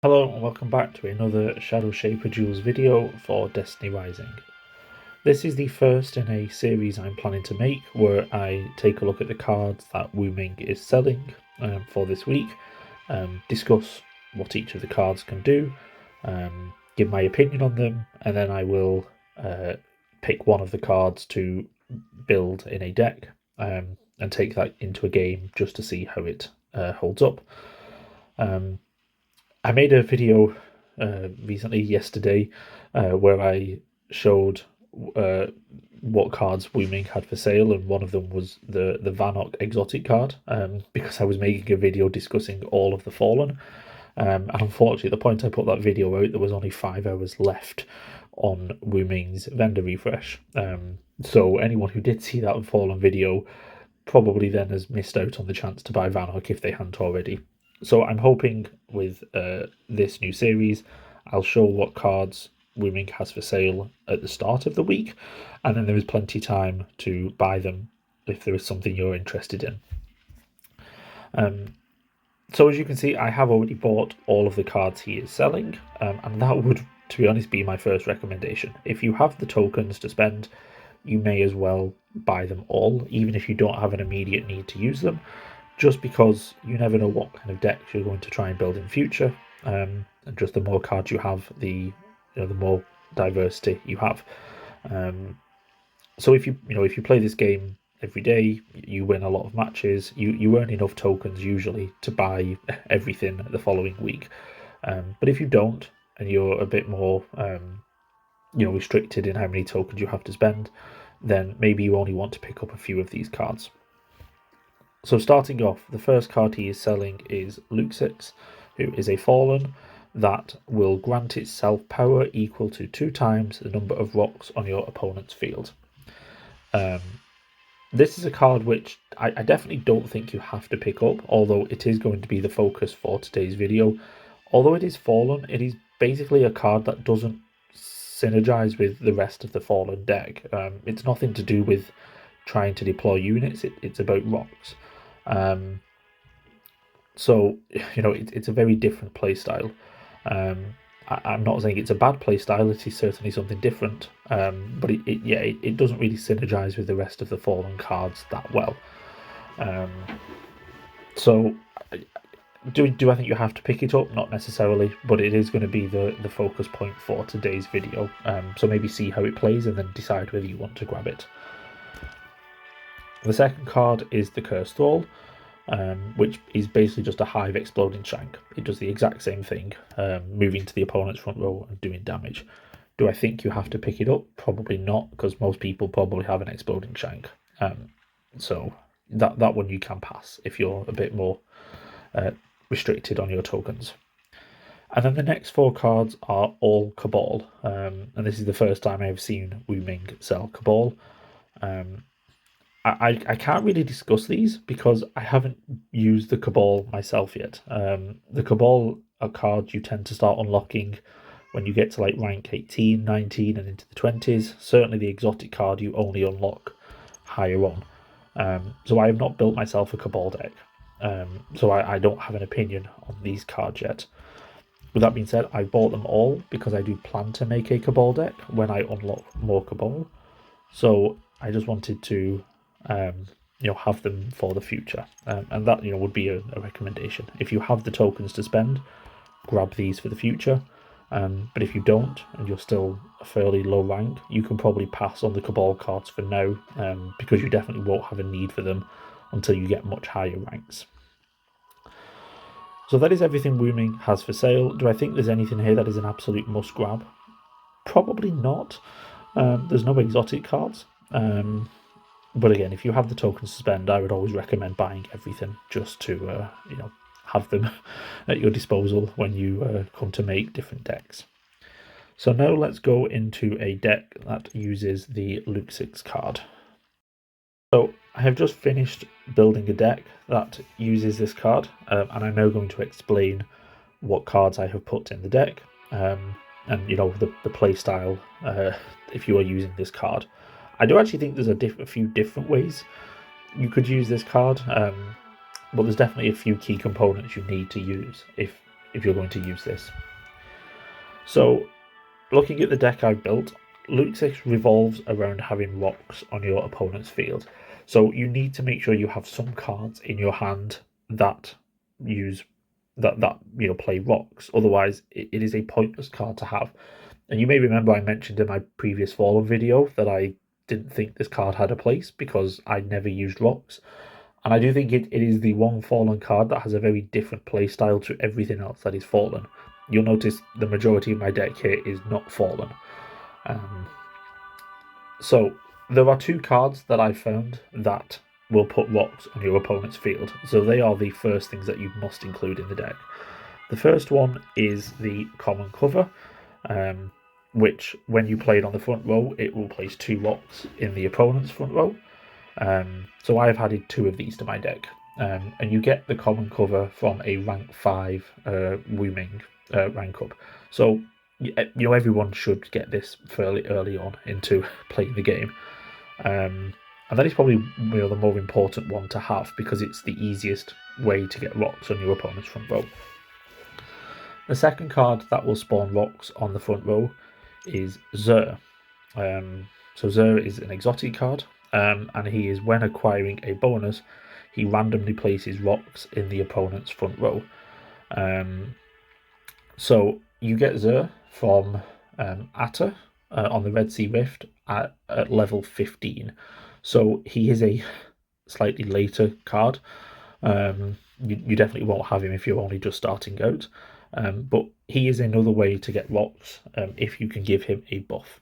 Hello and welcome back to another Shadowshaper Duels video for Destiny Rising. This is the first in a series I'm planning to make where I take a look at the cards that Ming is selling for this week, discuss what each of the cards can do, give my opinion on them, and then I will pick one of the cards to build in a deck and take that into a game just to see how it holds up. I made a video recently, yesterday, where I showed what cards Ming had for sale, and one of them was the Vanok exotic card, because I was making a video discussing all of the Fallen. And unfortunately, at the point I put that video out, there was only 5 hours left on Ming's vendor refresh. So anyone who did see that Fallen video probably then has missed out on the chance to buy Vanok if they hadn't already. So I'm hoping with this new series, I'll show what cards Ming has for sale at the start of the week, and then there is plenty of time to buy them if there is something you're interested in. So as you can see, I have already bought all of the cards he is selling, and that would, to be honest, be my first recommendation. If you have the tokens to spend, you may as well buy them all, even if you don't have an immediate need to use them, just because you never know what kind of decks you're going to try and build in future, and just the more cards you have, the more diversity you have. So if you play this game every day, you win a lot of matches, you earn enough tokens usually to buy everything the following week. But if you don't, and you're a bit more restricted in how many tokens you have to spend, then maybe you only want to pick up a few of these cards. So starting off, the first card he is selling is Luksis, who is a Fallen that will grant itself power equal to 2 times the number of rocks on your opponent's field. This is a card which I definitely don't think you have to pick up, although it is going to be the focus for today's video. Although it is Fallen, it is basically a card that doesn't synergize with the rest of the Fallen deck. It's nothing to do with trying to deploy units, it's about rocks. So it's a very different playstyle. I'm not saying it's a bad playstyle, it is certainly something different, but it doesn't really synergize with the rest of the Fallen cards that well. So do I think you have to pick it up? Not necessarily, but it is going to be the focus point for today's video. So maybe see how it plays and then decide whether you want to grab it. The second card is the Cursed Thrall, which is basically just a Hive Exploding Shank. It does the exact same thing, moving to the opponent's front row and doing damage. Do I think you have to pick it up? Probably not, because most people probably have an Exploding Shank. So that one you can pass if you're a bit more restricted on your tokens. And then the next 4 cards are all Cabal, and this is the first time I've seen Ming sell Cabal. I can't really discuss these because I haven't used the Cabal myself yet. The Cabal are cards you tend to start unlocking when you get to like rank 18, 19 and into the 20s. Certainly the exotic card you only unlock higher on. So I have not built myself a Cabal deck. So I don't have an opinion on these cards yet. With that being said, I bought them all because I do plan to make a Cabal deck when I unlock more Cabal. So I just wanted to have them for the future, and that would be a recommendation. If you have the tokens to spend, grab these for the future, but if you don't and you're still a fairly low rank, you can probably pass on the Cabal cards for now, because you definitely won't have a need for them until you get much higher ranks. So that is everything Ming has for sale. Do I think there's anything here that is an absolute must grab? Probably not. There's no exotic cards. But again, if you have the tokens to spend, I would always recommend buying everything just to have them at your disposal when you come to make different decks. So now let's go into a deck that uses the Luksis card. So I have just finished building a deck that uses this card, and I'm now going to explain what cards I have put in the deck, and the play style if you are using this card. I do actually think there's a few different ways you could use this card, but there's definitely a few key components you need to use if if you're going to use this. So, looking at the deck I've built, Luksis revolves around having rocks on your opponent's field. So you need to make sure you have some cards in your hand that use that play rocks. Otherwise, it is a pointless card to have. And you may remember I mentioned in my previous Fallen video that I didn't think this card had a place because I never used rocks. And I do think it is the one Fallen card that has a very different playstyle to everything else that is Fallen. You'll notice the majority of my deck here is not Fallen. So there are two cards that I found that will put rocks on your opponent's field. So they are the first things that you must include in the deck. The first one is the common cover, which when you play it on the front row, it will place 2 rocks in the opponent's front row. So I've added 2 of these to my deck. And you get the common cover from a rank 5 Ming rank up. So everyone should get this fairly early on into playing the game. And that is probably the more important one to have because it's the easiest way to get rocks on your opponent's front row. The second card that will spawn rocks on the front row is Zur. So Zur is an exotic card, and he is, when acquiring a bonus, he randomly places rocks in the opponent's front row. So you get Zur from Atta on the Red Sea Rift at level 15. So he is a slightly later card. You definitely won't have him if you're only just starting out. But he is another way to get rocks if you can give him a buff.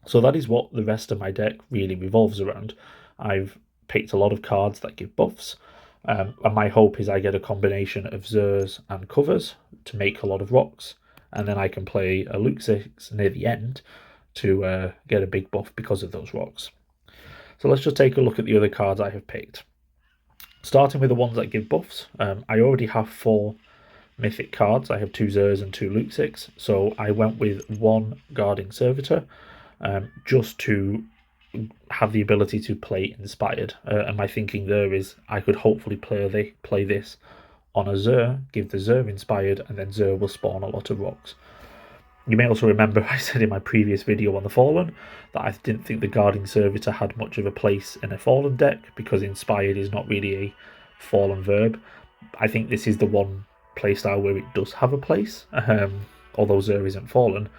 So that is what the rest of my deck really revolves around. I've picked a lot of cards that give buffs. And my hope is I get a combination of Zurs and covers to make a lot of rocks. And then I can play a Luksis near the end to get a big buff because of those rocks. So let's just take a look at the other cards I have picked. Starting with the ones that give buffs, I already have 4 mythic cards. I have 2 Zurs and 2 Luksis. So I went with 1 Guarding Servitor just to have the ability to play Inspired. And my thinking there is I could hopefully play this on a Zur, give the Zur Inspired, and then Zur will spawn a lot of rocks. You may also remember I said in my previous video on the Fallen that I didn't think the Guarding Servitor had much of a place in a Fallen deck because Inspired is not really a Fallen verb. I think this is the one playstyle where it does have a place, although Zur isn't Fallen.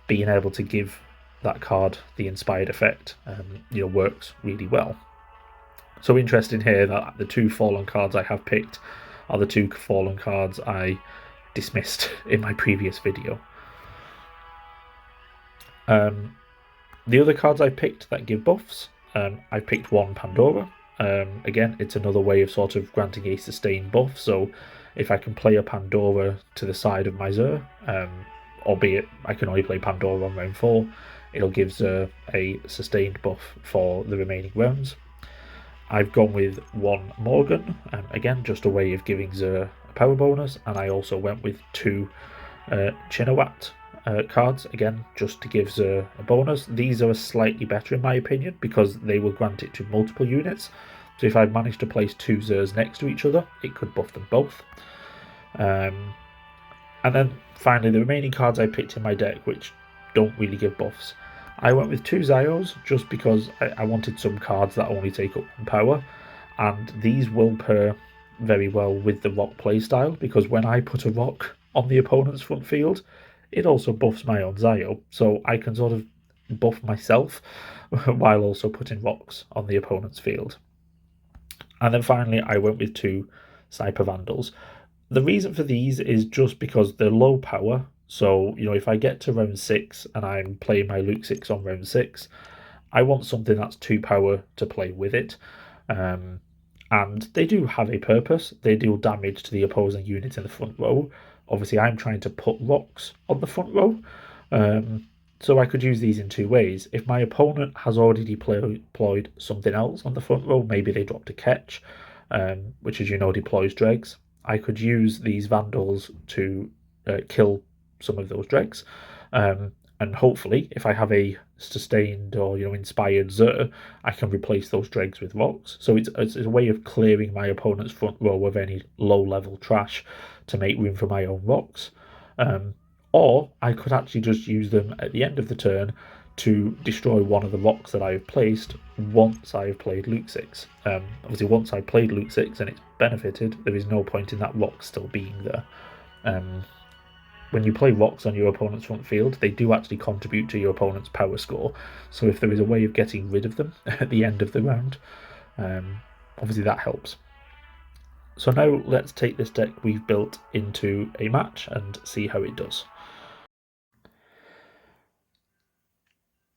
Being able to give that card the Inspired effect works really well. So interesting here that the 2 Fallen cards I have picked are the 2 Fallen cards I dismissed in my previous video. The other cards I picked that give buffs, I picked 1 Pandora. Again, it's another way of sort of granting a sustained buff. So if I can play a Pandora to the side of my Zur, albeit I can only play Pandora on round 4, it'll give Zur a sustained buff for the remaining rounds. I've gone with 1 Morgan, again just a way of giving Zur a power bonus, and I also went with 2 Chinawat cards, again just to give Zur a bonus. These are slightly better in my opinion because they will grant it to multiple units. So if I managed to place 2 Zurs next to each other, it could buff them both. And then finally the remaining cards I picked in my deck which don't really give buffs. I went with 2 Zyos just because I wanted some cards that only take up 1 power, and these will pair very well with the rock playstyle because when I put a rock on the opponent's front field, it also buffs my own Zyo, so I can sort of buff myself while also putting rocks on the opponent's field. And then finally I went with 2 Sniper Vandals. The reason for these is just because they're low power. So, if I get to round 6 and I'm playing my Luksis on round 6, I want something that's 2 power to play with it. And they do have a purpose. They deal damage to the opposing unit in the front row. Obviously, I'm trying to put rocks on the front row. So I could use these in 2 ways. If my opponent has already deployed something else on the front row, maybe they dropped a catch, which as you know deploys dregs, I could use these Vandals to kill some of those dregs. And hopefully, if I have a sustained or inspired Zur, I can replace those dregs with rocks. So it's a way of clearing my opponent's front row of any low-level trash to make room for my own rocks. Or I could actually just use them at the end of the turn to destroy one of the rocks that I've placed once I've played Luksis. Obviously, once I've played Luksis and it's benefited, there is no point in that rock still being there. When you play rocks on your opponent's front field, they do actually contribute to your opponent's power score. So if there is a way of getting rid of them at the end of the round, obviously that helps. So now let's take this deck we've built into a match and see how it does.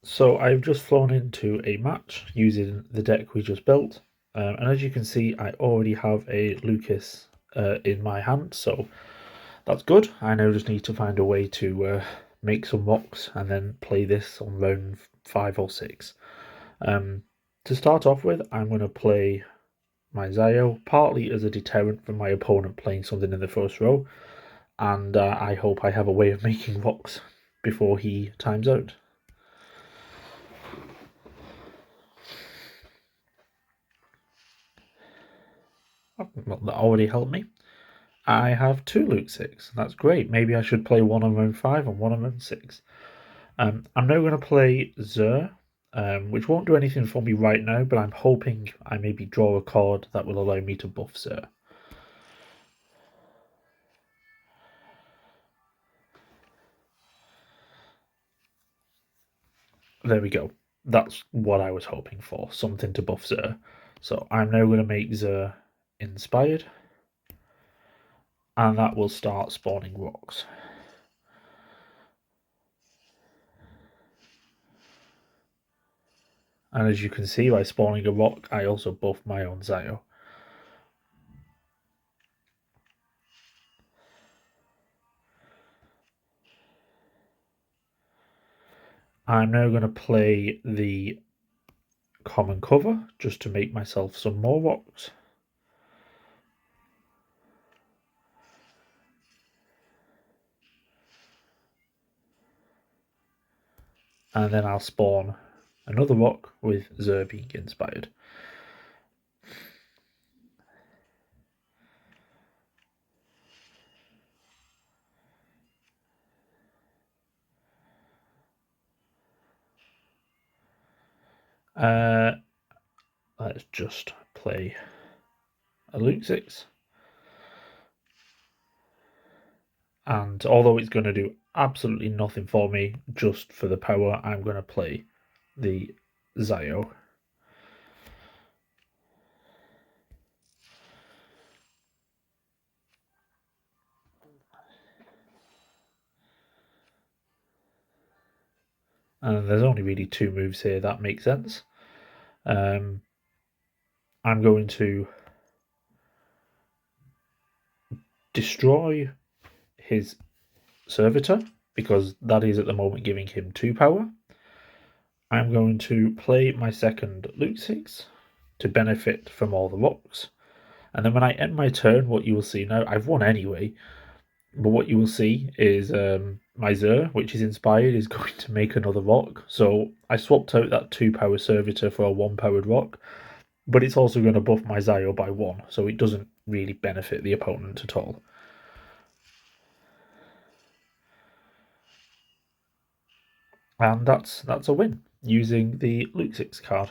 So I've just flown into a match using the deck we just built. And as you can see, I already have a Luksis in my hand, so that's good. I now just need to find a way to make some rocks and then play this on round 5 or 6. To start off with, I'm going to play my Zio, partly as a deterrent from my opponent playing something in the first row, and I hope I have a way of making rocks before he times out. Well, that already helped me. I have 2 Luksis. That's great. Maybe I should play one on round 5 and one on round 6. I'm now going to play Zur, which won't do anything for me right now, but I'm hoping I maybe draw a card that will allow me to buff Zur. There we go. That's what I was hoping for, something to buff Zur. So I'm now going to make Zur inspired, and that will start spawning rocks. And as you can see, by spawning a rock, I also buff my own Zio. I'm now going to play the common cover just to make myself some more rocks. And then I'll spawn another rock with Zur being inspired. Let's just play a Luksis. And although it's going to do absolutely nothing for me, just for the power, I'm going to play the Zio. And there's only really 2 moves here, that makes sense. I'm going to destroy his Servitor, because that is at the moment giving him 2 power. I'm going to play my second Luksis to benefit from all the rocks. And then when I end my turn, what you will see now, I've won anyway, but what you will see is my Zur, which is inspired, is going to make another rock. So I swapped out that 2 power Servitor for a 1 powered rock, but it's also going to buff my Zio by 1, so it doesn't really benefit the opponent at all. And that's a win using the Luksis card.